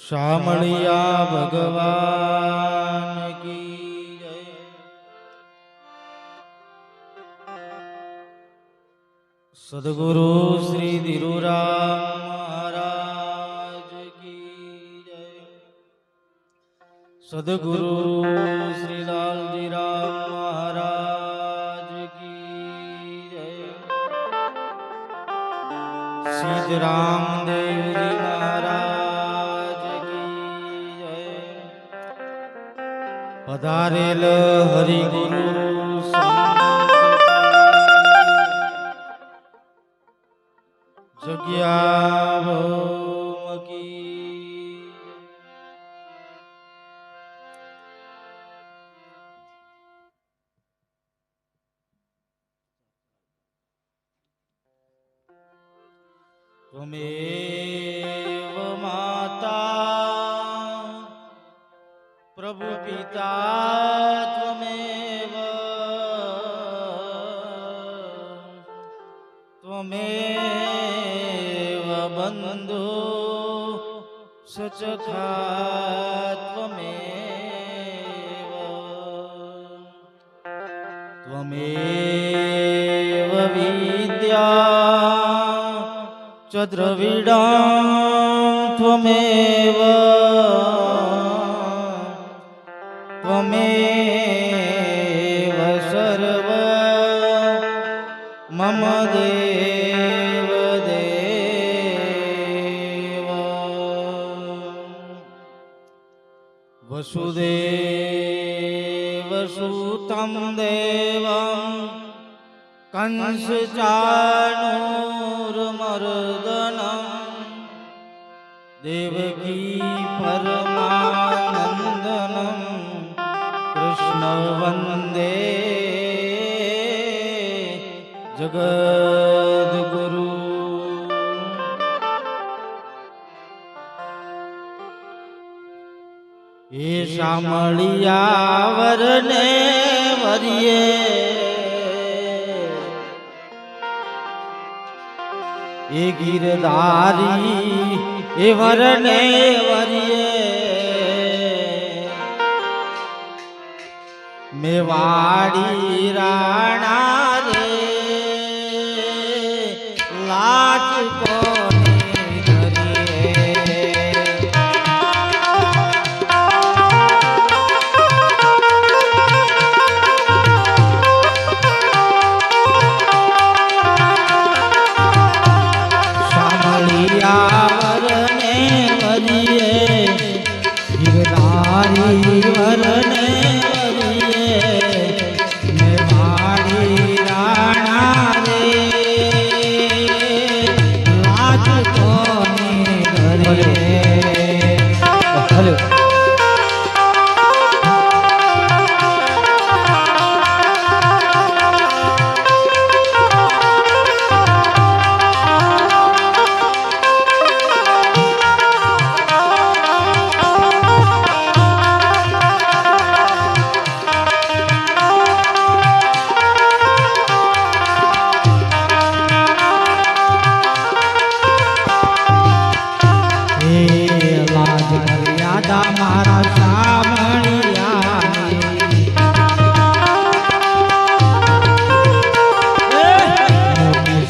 શામળિયા ભગવાન की जय। सद्गुरु श्री धीरूराम महाराज की जय। सद्गुरु श्री लालजी राम महाराज की जय। सीधराम देव जी महाराज की जय। पधारेल हरिगुरु जग्या भौम की। त्वमेव माता प्रभु पिता त्वमेव त्वमेव बंधु सचखा त्वमेव त्वमेव विद्या च द्रविडं त्वमेव त्वमेव सर्व मम देव देव। वसुदेव सुतं देवं कंसचाणूरमर्दनं देवकी परमानन्दनं कृष्ण वन्दे जगद्गुरु। ये शामळिया वरने वरिये ये गिरधारी ये वरने वरिये मेवाड़ी राणा रे लाट कोने वरने वरिये मेवाड़ी राणा रे लाज कोने घरे। मारा शामळिया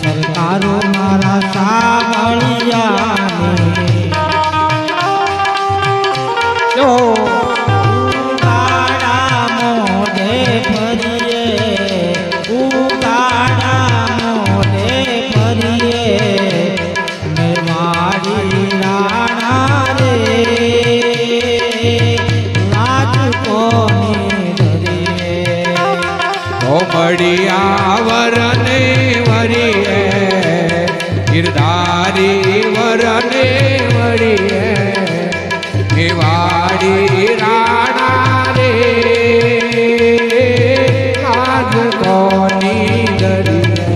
सरकारो मारा शामळिया उगाड़ा मोढे फरिये उगाड़ा मोढे फरिये मेवाड़ी राणा रे बढ़िया वरने वरिये गिरधारी वरने वरिये मेवाड़ी राणा रे लाज कोनी डरिये।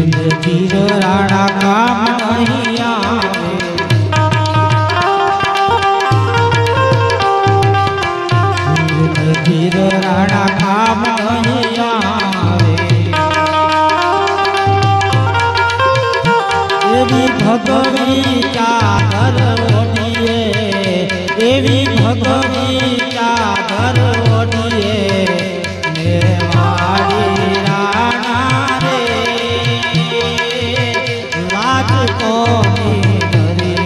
ધીર રાણા કામ નહીં આવે ધીર રાણા કામ નહીં આવે એવી ભગવી ચાદર ઓઢીએ એવી ભગવી ચાદર ઓઢીએ મેવાડી રાણા રે લાજ કોની કરીએ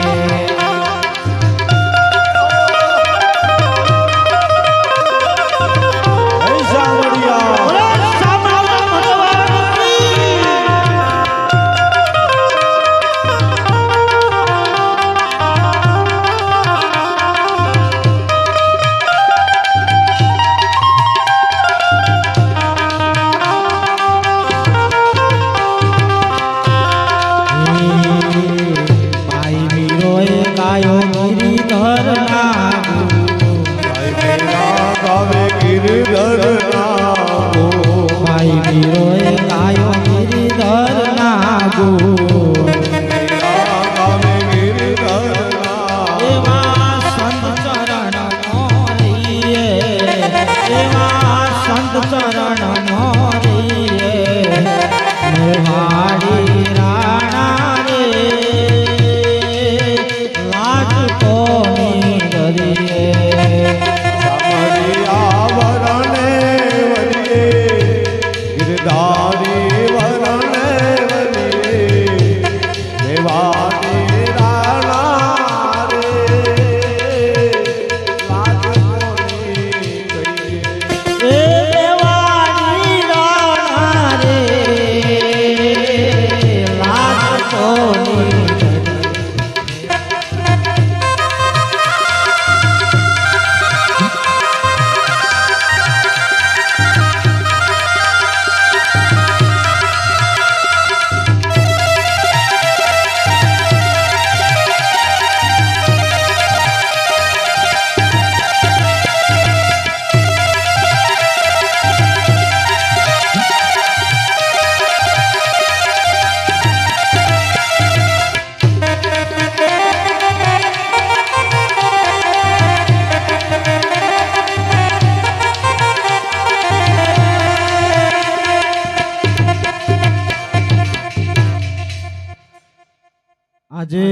આજે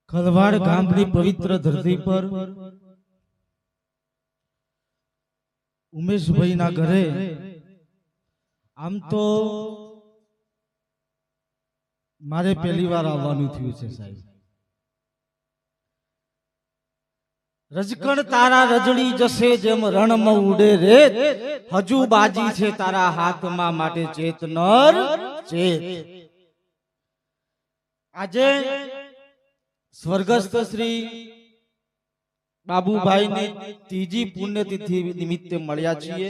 ખલવાડ ગામની પવિત્ર ધરતી પર ઉમેશભાઈના ઘરે આમ તો મારે પહેલી વાર આવવાનું થયું છે સાહેબ રજકણ તારા રજડી જશે જેમ રણમાં ઉડે રે હજુ બાજી છે તારા હાથમાં માટે ચેતનર ચેત આજે સ્વર્ગસ્થ શ્રી બાબુભાઈની ત્રીજી પુણ્યતિથિ નિમિત્તે મળ્યા છીએ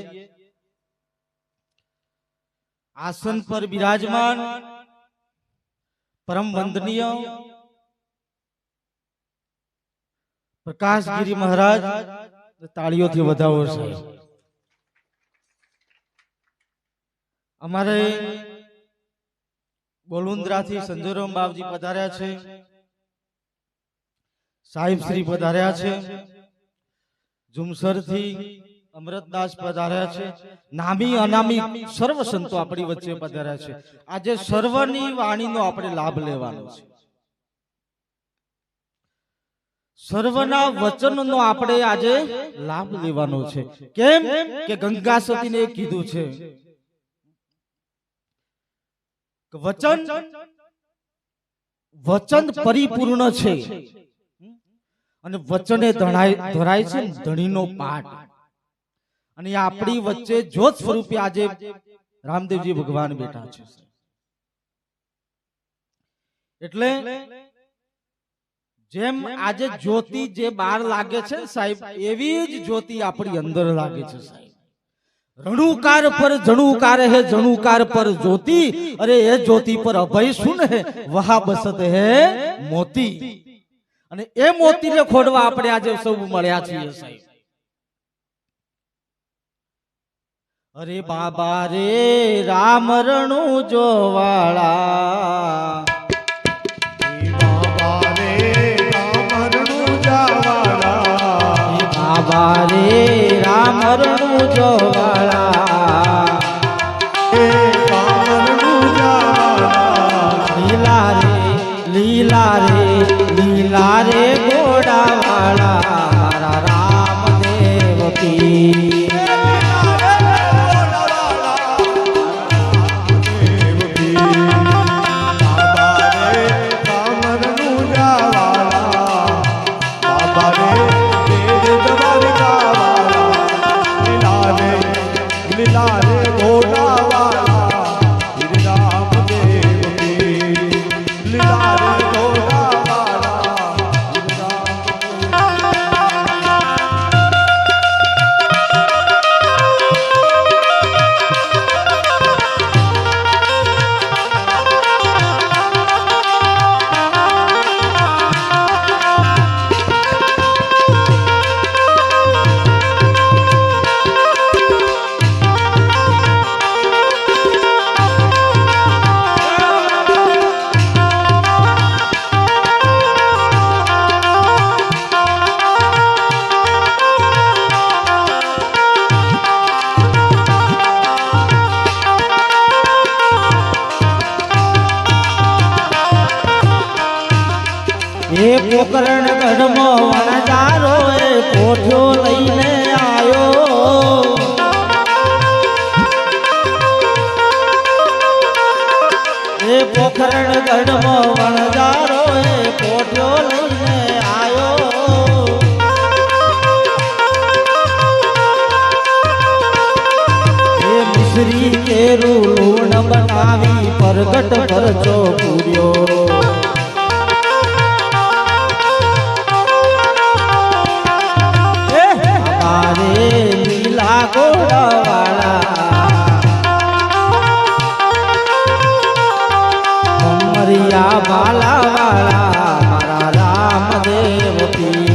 આસન પર બિરાજમાન પરમ વંદનીય પ્રકાશગીરી મહારાજ તાળીઓથી વધાવો છે અમારે બોલુંદ્રાથી સંજયરામ બાપજી પધાર્યા છે સાહેબ શ્રી પધાર્યા છે જુમસરથી અમૃતદાસ પધાર્યા છે નામી અનામી સર્વ સંતો આપણી વચ્ચે પધાર્યા છે આજે સર્વની વાણીનો આપણે લાભ લેવાનો છે સર્વના વચનનો આપણે આજે લાભ લેવાનો છે કેમ કે ગંગા સતીને કીધું છે વચન વચન પરિપૂર્ણ છે અને વચને ધરાય છે ધણીનો પાઠ અને આપણી વચ્ચે જ્યોત સ્વરૂપે આજે રામદેવજી ભગવાન બેઠા છે એટલે જેમ આજે જ્યોતિ જે બહાર લાગે છે સાહેબ એવી જ જ્યોતિ આપણી અંદર લાગે છે સાહેબ રણુકાર પર જણુકાર હે જણુકાર પર જ્યોતિ અરે એ જ્યોતિ પર અભય સુન હે વહા બસત હે મોતી અને એ મોતીને ખોડવા આપણે આજે સૌ મળ્યા છીએ સાહેબ અરે બાબા રે રામ રણું જોવાળા બાબા રે રામ રણું જોવાળા બાબા રે રામ રણું જોવાળા લીલા રે લીલા રે લીલા રે ઘોડાવાળા મારા રામદેવ પીર એ પોકરણ ગઢમાં વણજારો એ કોઠ્યો લઈને આવ્યો એ પોખરણ ગઢમાં વણજારો એ કોઠ્યો લઈને આવ્યો એ મિશ્રી કેરું લૂણ બનાવી પરગટ ખર્ચો પૂર્યો લીલા ઘોડાવાળા કમરિયા બાલાવાળા મારા રામદેવ પીર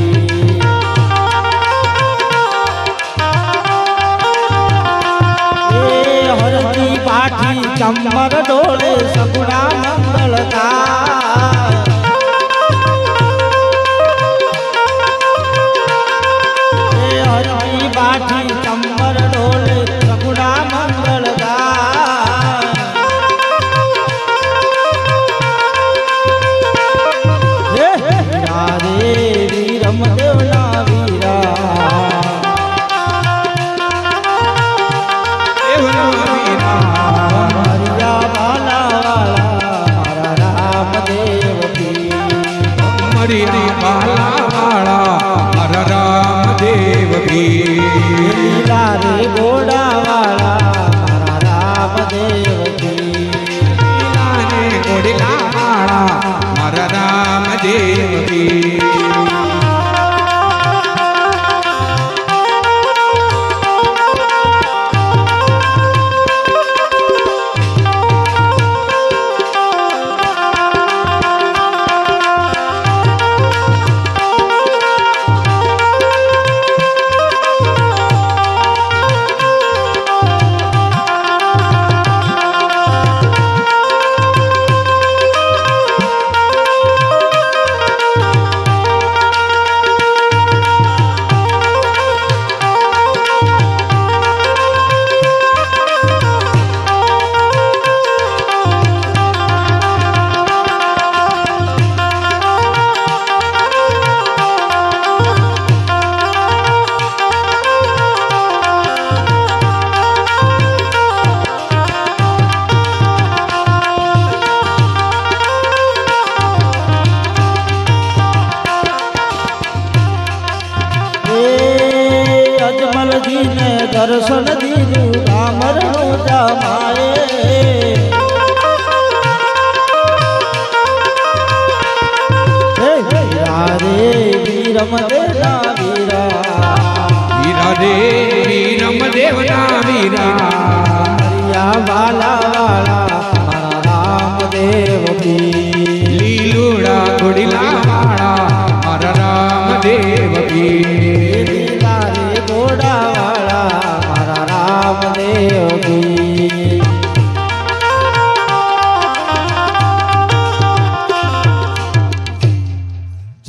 એ હરતી પાઠી ચંબર ડોળે સગુણા મંગળતા બાઠી ચંબર ડોલે સગુણા મંગળદા રે વીરમ દેવના વીરા હરિયા બાલાવાળા મારા રામદેવ મરી બાલાવાળા મારા રામદેવ લીલા રે ઘોડાવાળા મારા રામદેવ લીલા રે ઘોડાવાળા મારા રામદેવ અજમલજીને દર્શન દીધું રામરનું જમાએ વીરા રે વીરમ દેવના વીરા વીરા રે વીરમ દેવના વીરા હરિયા બાલાવાળા મારા રામદેવ પીર લીલુડા ઘોડીલાવાળા મારા રામદેવ લીલા રે ઘોડાવાળા મારા રામદેવ દેવજી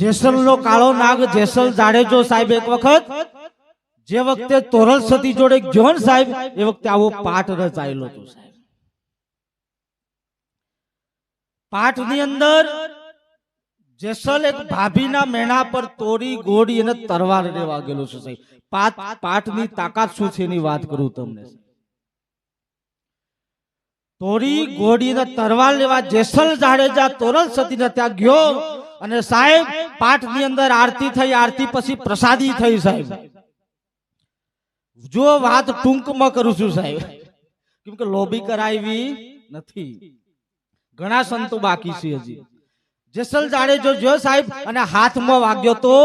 જેસલનો કાળો નાગ જેસલ જાડેજો સાહેબ એક વખત જે વખતે તોરલ સતી જોડે ગયો ને સાહેબ એ વખતે આવો પાઠ રચાયેલો હતો સાહેબ. પાઠ ની અંદર જેસલ એક ભાભીના મેણા પર તોરી ગોળી અને તરવાર લેવા ગયેલો છે સાહેબ. પાઠની તાકાત શું છે એની વાત કરું તમને. તોરી ગોળી અને તરવાર લેવા જેસલ જાડેજા તોરલ સતીને ત્યાં ગયો અને સાહેબ પાઠની અંદર આરતી થઈ, આરતી પછી પ્રસાદી થઈ સાહેબ. જો વાત ટૂંકમાં કરું છું સાહેબ, કેમ કે લોબી કરાવી નથી, ઘણા સંતો બાકી છે હજી. જેસલ જાડેજો જો સાહેબ અને હાથમાં વાગ્યો તો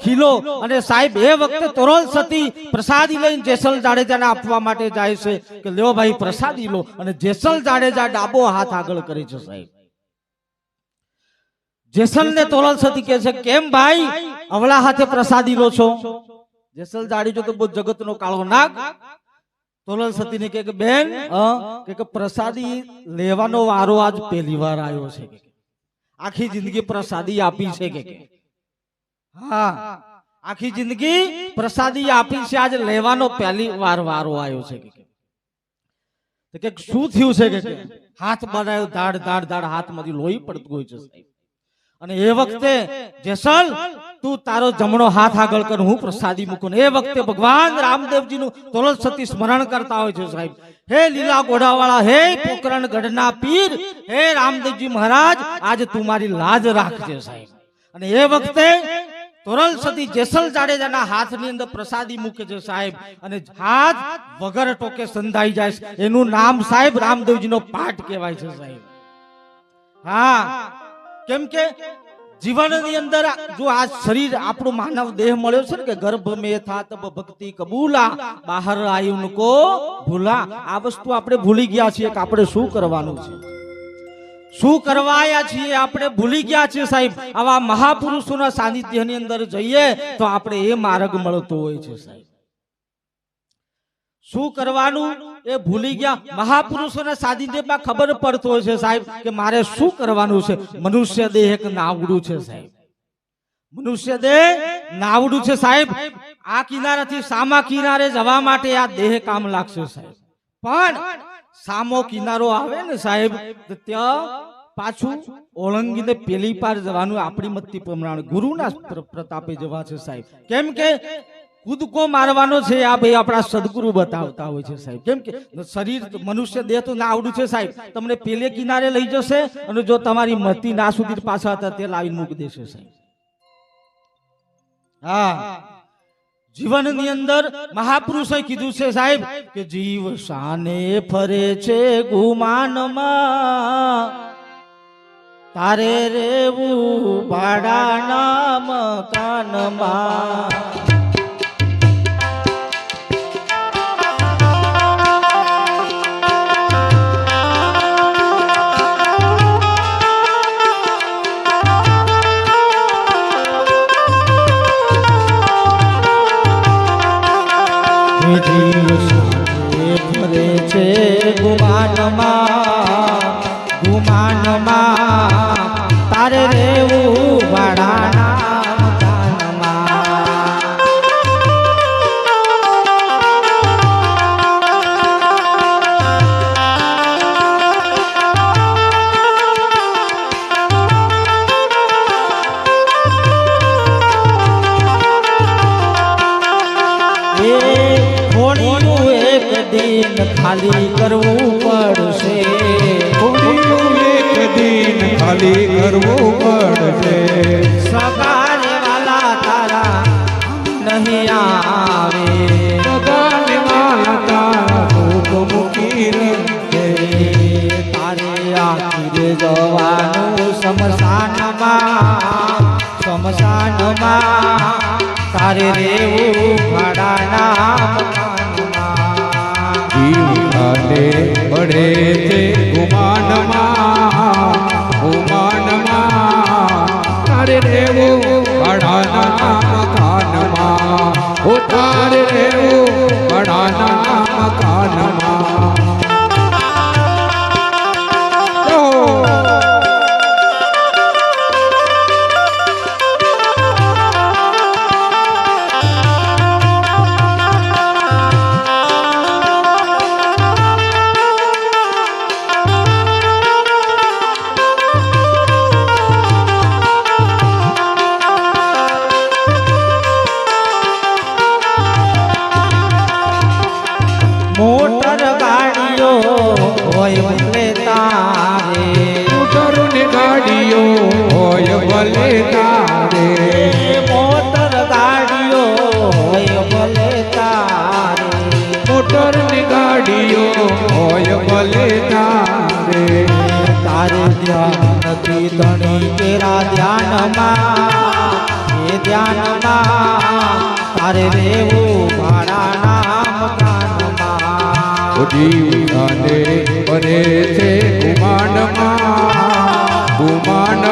ખીલો અને સાહેબ એ વખતે તોરલ સતી પ્રસાદી લઈને જેસલ જાડેજાને આપવા માટે જાય છે કે લ્યો ભાઈ પ્રસાદી લો, અને જેસલ જાડેજા ડાબો હાથ આગળ કરે છે સાહેબ. જેસલ ને તોરલ સતી કહે છે કેમ ભાઈ અવળા હાથે પ્રસાદી લો છો? જેસલ જાડેજો તો બહુ જગતનો કાળો નાગ. તોરલ સતી ને કે બેન કે પ્રસાદી લેવાનો વારો આજ પહેલી વાર આવ્યો છે, આખી જિંદગી પ્રસાદી આપી છે કે હા આખી જિંદગી પ્રસાદી આપી છે, આજ લેવાનો પહેલી વાર વારો આવ્યો છે કે શું થયું છે કે હાથ બનાવ્યો, ધાડ ધાડ ધાડ હાથમાંથી લોહી પડતું હોય છે સાહેબ. અને એ વખતે જેસલ તું તારો જમણો હાથ આગળ કર, હું પ્રસાદી મૂકું. એ વખતે ભગવાન રામદેવજી નું તોરલ સતી સ્મરણ કરતા હોય છે સાહેબ. હે લીલા ઘોડાવાળા, હે પોકરણ ગઢના પીર, હે રામદેવજી મહારાજ, આજ તું મારી લાજ રાખજે સાહેબ. અને એ વખતે તોરલ સતી જેસલ જાડેજાના હાથની અંદર પ્રસાદી મૂકે છે સાહેબ, અને હાથ વગર ટોકે સંધાઈ જાય છે. એનું નામ સાહેબ રામદેવજીનો પાઠ કહેવાય છે સાહેબ. હા, કેમ કે જીવનની અંદર જો આ શરીર આપણું માનવ દેહ મળ્યો છે ને કે ગર્ભ મેં થા તબ ભક્તિ કબૂલા, બહાર આયુન કો ભૂલા. આ વસ્તુ આપણે ભૂલી ગયા છીએ કે આપણે શું કરવાનું છે, શું કરવાયા છીએ આપણે ભૂલી ગયા છીએ સાહેબ. આવા મહાપુરુષોના સાનિધ્યની અંદર જઈએ તો આપણે એ માર્ગ મળતો હોય છે સાહેબ. શું કરવાનું એ ભૂલી ગયા. મહાપુરુષોના સાનિધ્યમાં ખબર પડતો હોય છે સાહેબ કે મારે શું કરવાનું છે. મનુષ્ય દેહ એક નાવડું છે સાહેબ, મનુષ્ય દેહ નાવડું છે સાહેબ. આ કિનારેથી સામા કિનારે જવા માટે આ દેહ કામ લાગશે સાહેબ, પણ સામો કિનારો આવે ને સાહેબ તો ત્યાં પાછું ઓળંગીને પેલી પાર જવાનું આપણી મતિ પ્રમાણે ગુરુના પ્રતાપે જવા છે સાહેબ. કેમ કે કૂદકો મારવાનો છે આ ભાઈ આપણા સદગુરુ બતાવતા હોય છે સાહેબ. કેમ કે શરીર મનુષ્ય દેહ તો ના આવડું છે સાહેબ, તમને પેલે કિનારે લઈ જશે અને જો તમારી મતિ ના સુધી પાછા હતા તે લાવીને મૂકી દેશે સાહેબ. હા, જીવનની અંદર મહાપુરુષોએ કીધું છે સાહેબ કે જીવ શાને ફરે છે ગુમાનમાં, તારે રેવું ભાડાના મકાનમાં. ફરે છે ગુમાનમાં, ગુમાનમાં તારે રેવું ભાડાના મકાનમાં. દિન ખાલી કરવું પડશે, એક દિન ખાલી કરવું પડશે. સગાને વાલા તારા નહીં આવે, સગાને વાલા તારા ભૂખ મૂકી રહે. તારે આખીરે જવાનું શમશાનમાં, શમશાનમાં તારે રેવું ભાડાના પડે છે ગુમાનમાં, ગુમાનમાં તારે રેવું ભાડાના મકાનમાં, તારે રેવું ભાડાના મકાનમાં. મોટર ગાડીઓ હોય ભલે તારે મોટર ને ગાડીઓ હોય ભલે તારે મોટર ગાડીઓ હોય ભલે તારે મોટર ને ગાડીઓ હોય ભલે તારે તારે ધ્યાન નથી ધણી તેરા ધ્યાનમાં એ ધ્યાનમાં તારે રેવું ભાડાના મકાનમાં જીવને પરે છે ગુમાનમાં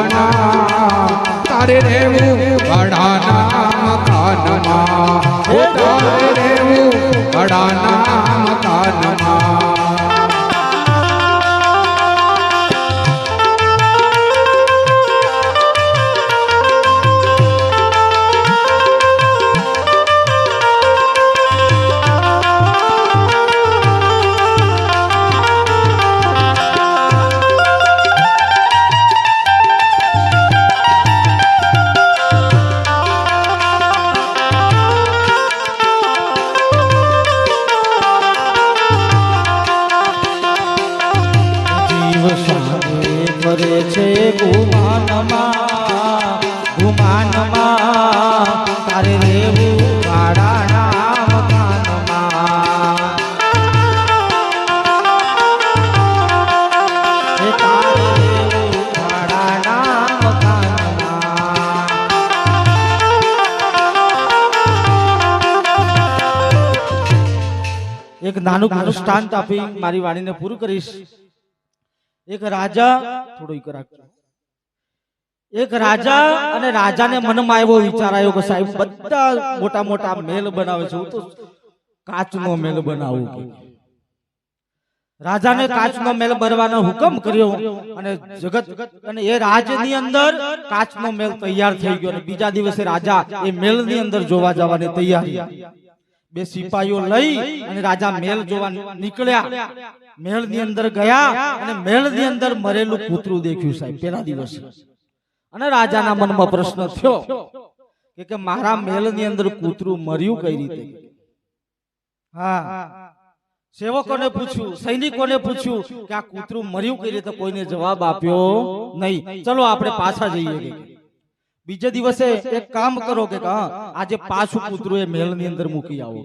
તારે રેવું ભાડાના મકાનમાં તારે રેવું ભાડાના મકાનમાં કરે છે ગુમાનમાં તારે રેવું ભાડાના મકાનમાં તારે રેવું ભાડાના મકાનમાં એક નાનું દૃષ્ટાંત આપી મારી વાણીને પૂરું કરીશ એક રાજા એક રાજા અને રાજાને મનમાં એવો વિચાર આવ્યો કે સાહેબ બધા મોટા મોટા મહેલ બનાવે છે હું તો કાચનો મહેલ બનાવું રાજાને કાચનો મહેલ બનાવવાનો હુકમ કર્યો અને જગત અને એ રાજની અંદર કાચનો મહેલ તૈયાર થઈ ગયો અને બીજા દિવસે રાજા એ મહેલની અંદર જોવા જવાની તૈયારી બે સિપાહીઓ લઈ અને રાજા મહેલ જોવા નીકળ્યા મહેલ ની અંદર ગયા અને મહેલ ની અંદર મરેલું કૂતરું દેખ્યું સાહેબ પેલા દિવસે અને રાજાના મનમાં પ્રશ્ન થયો કે મારા મહેલ ની અંદર કૂતરું મર્યું કઈ રીતે હા સેવકોને પૂછ્યું સૈનિકોને પૂછ્યું કે આ કૂતરું મર્યું કઈ રીતે કોઈને જવાબ આપ્યો નહીં ચલો આપણે પાછા જઈએ બીજે દિવસે એક કામ કરો કે આજે પાછું કૂતરું એ મહેલ ની અંદર મૂકી આવો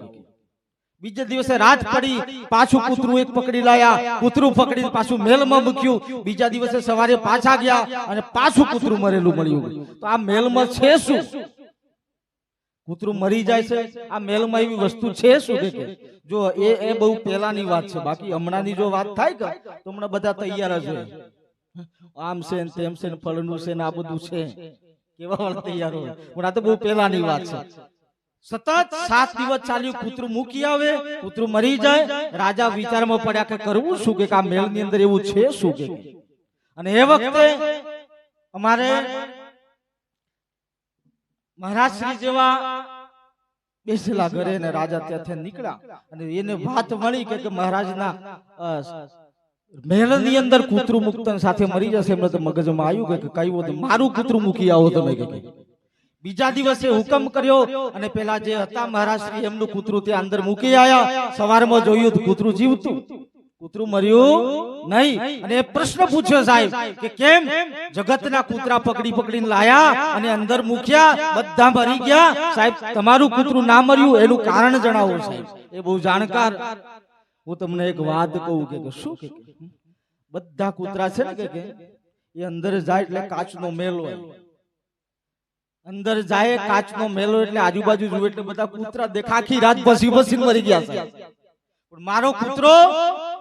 બીજે દિવસે રાત પડી પાછું કૂતરું એક પકડી લાયા કૂતરું પકડી પાછું મહેલમાં મૂક્યું બીજા દિવસે સવારે પાછા ગયા અને પાછું કૂતરું મરેલું મળ્યું તો આ મહેલમાં છે શું કૂતરું મરી જાય છે આ મહેલમાં એવી વસ્તુ છે શું કે જો એ બહુ પહેલાની વાત છે બાકી હમણાંની જો વાત થાય કે તો હમણાં બધા તૈયાર જ હોય આમ છે ને તેમ છે ને ફળનું છે ને આ બધું છે કેવા વાળા તૈયાર હોય પણ આ તો બહુ પહેલાની વાત છે સતત 7 દિવસ ચાલ્યું કૂતરું મૂકી આવે કૂતરું મરી જાય રાજા વિચારમાં પડ્યા કે કરવું શું કે આ મહેલ ની અંદર એવું છે શું કે અને એ વખતે અમારે મહારાજ શ્રી જેવા બેસેલા ઘરે ને રાજા ત્યાંથી નીકળ્યા અને એને વાત મળી કે મહારાજના મહેલ ની અંદર કૂતરું મુક્તન સાથે મરી જશે એમને તો મગજમાં આવ્યું કે કઈ મારું કૂતરું મૂકી આવો તમે કે બીજા દિવસે હુકમ કર્યો અને પેલા જે હતા મહારાજ શ્રી એમનું કૂતરું ત્યાં અંદર મૂકી આયા સવારમાં જોયું તો કૂતરું જીવતું કૂતરું મર્યું નહીં અને પ્રશ્ન પૂછ્યો સાહેબ કે કેમ જગતના કૂતરા પકડી પકડીને લાયા અને અંદર મૂક્યા બધા મરી ગયા સાહેબ તમારું કૂતરું ના મર્યું એનું કારણ જણાવો સાહેબ એ બહુ જાણકાર હું તમને એક વાત કહું કે શું કે બધા કૂતરા છે ને કે એ અંદર જાય એટલે કાચનો મેલ હોય અંદર જાય કાચનો મેલો એટલે આજુબાજુ જુએ એટલે બધા કૂતરા દેખા આખી રાત બસી બસી મરી ગયા છે પણ મારો કૂતરો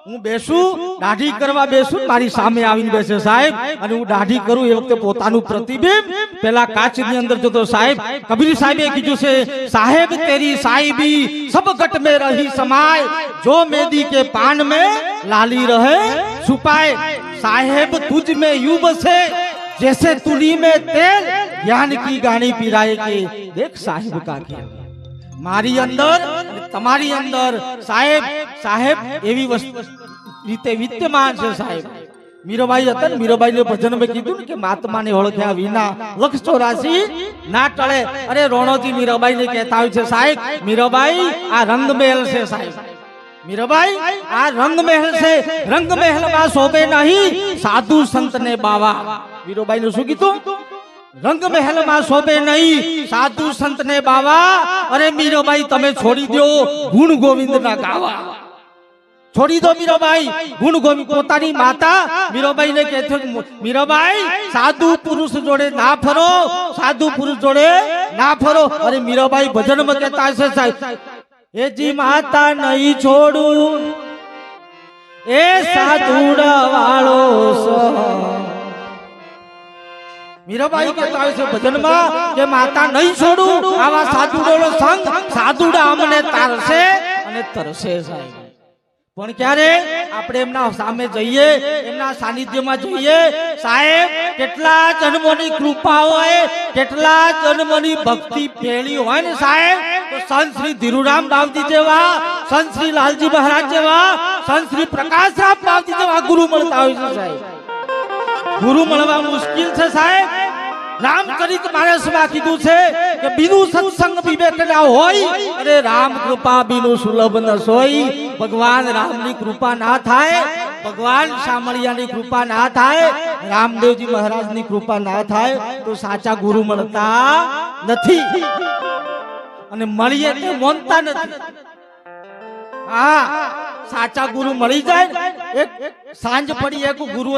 હું બેસું દાઢી કરવા બેસું મારી સામે આવીને બેસે સાહેબ અને હું દાઢી કરું એ વખતે પોતાનું પ્રતિબિંબ પેલા કાચની અંદર જતો સાહેબ કબીર સાહેબે કીધું છે સાહેબ તેરી સાहिबी सब घट में रही समाए जो मेदी के पान में लाली रहे छुपाए साहेब तुझ में यूं बसे जैसे तुली में तेल ज्ञान की गानी पिराए के देख साहेब का क्या मारी अंदर તમારી અંદર સાહેબ સાહેબ એવી વસ્તુ રીતે વિદ્યમાન છે સાહેબ મીરાબાઈ હતા ને મીરાબાઈને ભજનમાં કીધું ને કે મહાત્માને ઓળખ્યા વિના લક્ષ 84 ના ટળે અરે રોણોજી મીરાબાઈને કહેતા હોય છે સાહેબ મીરાબાઈ આ રંગમેલ છે સાહેબ મીરાબાઈ આ રંગ મહેલ છે, રંગ મહેલ માં શોભે નહીં સાધુ સંત ને બાવા. મીરાબાઈ નું શું કીધું? રંગ મહેલ માં શોભે નહીં સાધુ સંત ને બાવા. અરે મીરાબાઈ તમે છોડી દો ગુણ ગોવિંદ ના ગાવા. છોડી દો મીરાબાઈ ગુણ ગોવિંદ. પોતાની માતા મીરાબાઈ ને કહે છે, મીરાબાઈ સાધુ પુરુષ જોડે ના ફરો, સાધુ પુરુષ જોડે ના ફરો. અરે મીરાબાઈ ભજનમાં કહેતા છે સાહેબ, એ જી માતા નહીં છોડું એ સાધુડા વાળો મીરાબાઈ કહેતા હોય છે ભજનમાં કે માતા નહીં છોડું આવા સાધુડોનો સંગ, સાધુડા અમને તારશે અને તરશે સાહેબ. પણ ક્યારે આપણે એમના સામે જઈએ, એમના સાનિધ્યમાં જઈએ સાહેબ, કેટલા જન્મોની કૃપા હોય, કેટલા જન્મની ભક્તિ ફેળી હોય ને સાહેબ, તો સંત શ્રી ધીરુરામ બાપજી જેવા, સંત શ્રી લાલજી મહારાજ જેવા, સંત શ્રી પ્રકાશરામ બાપજી જેવા ગુરુ મળતા હોય છે સાહેબ. ગુરુ મળવા મુશ્કેલ છે સાહેબ. રામચરિત માનસમાં કીધું છે કે બીનું સત્સંગ વિવેક ના હોય, અરે રામ કૃપા બીનું સુલભ ન સોઈ. ભગવાન રામની કૃપા ના થાય, ભગવાન શામળિયાની કૃપા ના થાય, રામદેવજી મહારાજની કૃપા ના થાય તો સાચા ગુરુ મળતા નથી, અને મળીએ તે માનતા નથી. હા, સાચા ગુરુ મળી જાય. એક સાંજ પડી, એક ગુરુ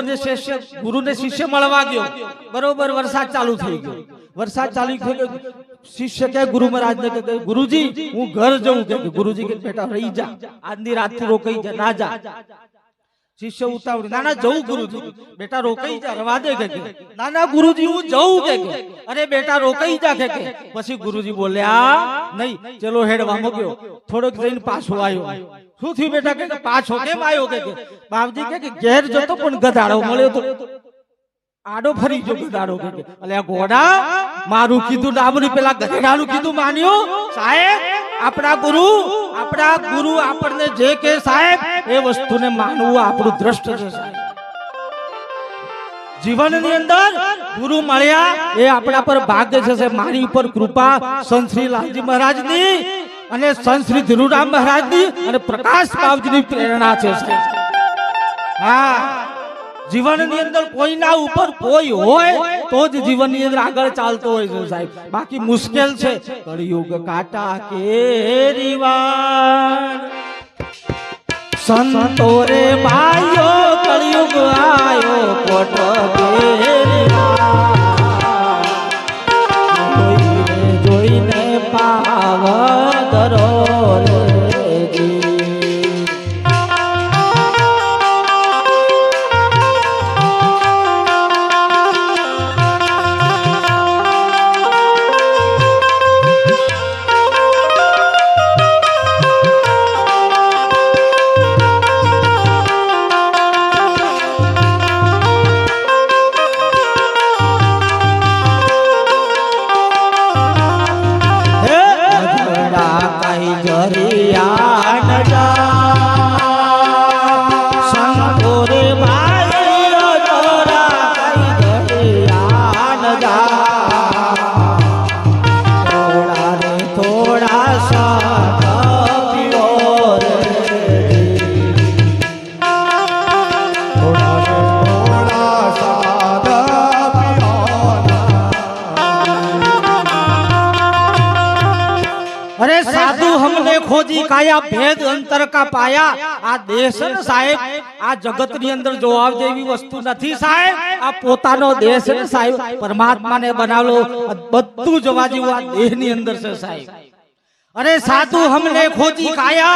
ને શિષ્ય મળવા ગયો. બરોબર વરસાદ ચાલુ થઈ ગયો. વરસાદ ચાલુ થઈ ગયો, શિષ્ય કે ગુરુ મહારાજ ને કે ગુરુજી હું ઘર જઉં. કે ગુરુજી કે બેટા રહી જા, આજની રાત થી રોકાઈ જા, ના જા. શિષ્ય ઉતાવળ, ના ના જવું ગુરુજી. બેટા રોકાઈ જા, રવા દે. કે ના ના ગુરુજી હું જઉં. કે અરે બેટા રોકાઈ જા. કે પછી ગુરુજી બોલ્યા નહીં, ચલો હેડવા મૂક્યો. થોડોક જઈને પાછો આવ્યો. શું થયું બેટા? કે પાછો કેમ આવ્યો? કે બાપજી કે ઘેર જતો પણ ગધાડો મળ્યો તો આડો ફરી ગયો ગધાડો. કે અલે આ ઘોડા મારું કીધું ડાબરી પેલા ગધેડાનું કીધું માન્યું સાહેબ. આપણા ગુરુ આપણને જે કે સાહેબ એ વસ્તુને માનવું આપણું દ્રષ્ટ છે સાહેબ. જીવનની અંદર ગુરુ મળ્યા એ આપણા પર ભાગ્ય છે. મારી ઉપર કૃપા સંત શ્રી લાલજી મહારાજની અને સંત શ્રી ધીરુરામ મહારાજની અને પ્રકાશ બાપજીની પ્રેરણા છે સાહેબ. હા, જીવનની અંદર કોઈના ઉપર કોઈ હોય તો જ જીવનની અંદર આગળ ચાલતો હોય છે સાહેબ. બાકી મુશ્કેલ છે. કળિયુગ કાટા કેરીવાર સંતો રે ભાઈઓ, કળિયુગ આયો કોટ કેરીવાર જોઈને પાવદરો खोजी काया भेद अंतर का पाया. आ देश ने साहेब आ जगत ની અંદર જોવા જેવી વસ્તુ નથી સાહેબ. આ પોતાનો દેશ ને સાહેબ પરમાત્મા ને બનાવેલો બધું જોવા જેવું આ દેહ ની અંદર છે સાહેબ. अरे साधु हमने खोजी काया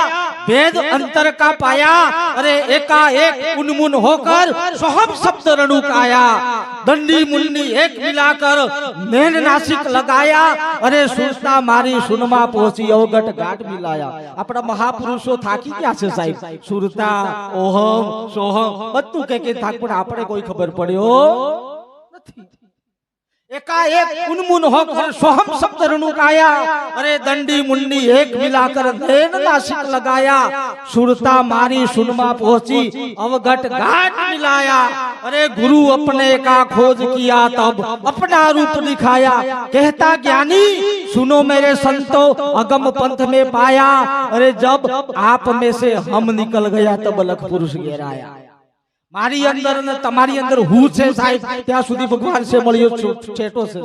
भेद अंतर का पाया. अरे एकाएक उन्मुन होकर सोहम शब्द रणुकाया. दंडी मुन्नी एक मिलाकर नैन नासिक लगाया. अरे सुरता मारी सुनमा पहुंची अवगट घाट मिलाया. अपना महापुरुषो थाकी क्या छे साहेब. सुरता ओहम सोहम બધું કે થાક પણ આપણે કોઈ ખબર પડ્યો નથી. एकाएक उन्मुन होकर सोहम शब्द रणुकाया, अरे दंडी मुंडी एक मिलाकर नैन नासिक लगाया, सुरता मारी सुनमा पहुंची अवघट घाट मिलाया, अरे गुरु अपने का खोज किया तब अपना रूप दिखाया, कहता ज्ञानी सुनो मेरे संतो अगम पंथ में पाया, अरे जब आप में से हम निकल गया तब लख पुरुष घेराया। मारी अंदर ने तमारी अंदर हूँ छे साहेब त्या सुधी भगवान से मळ्यो छेटो छे,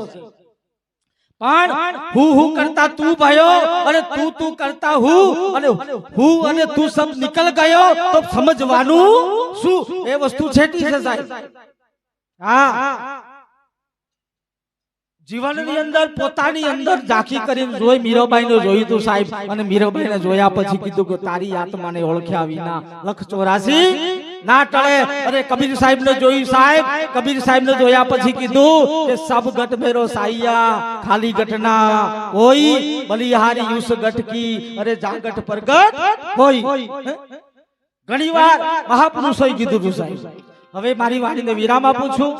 पण हूँ करता तू भयो अरे तू करता हूँ अने हूँ अने तू सब निकल गयो तो समझवानु शू ए वस्तु छेटी छे साहेब। हाँ, जीवननी अंदर पोतानी अंदर झांकी કરીને જોઈ મીરાબાઈને જોઈ તો સાહેબ, અને મીરાબાઈને જોયા પછી કીધું કે તારી આત્માને ઓળખ્યા વિના લખ 84 ના ટળે। અરે કબીર સાહેબ ને જોઈ સાહેબ, કબીર સાહેબ ને જોયા પછી કીધું કે સબ ગટ મેરો સાઈયા ખાલી ગટના કોઈ બલિહારી યુસ ગટ की, અરે જાગટ પરગટ કોઈ। ઘણીવાર મહાપુરુષોએ કીધું સાહેબ। હવે મારી વાણીને વિરામ આપું છું।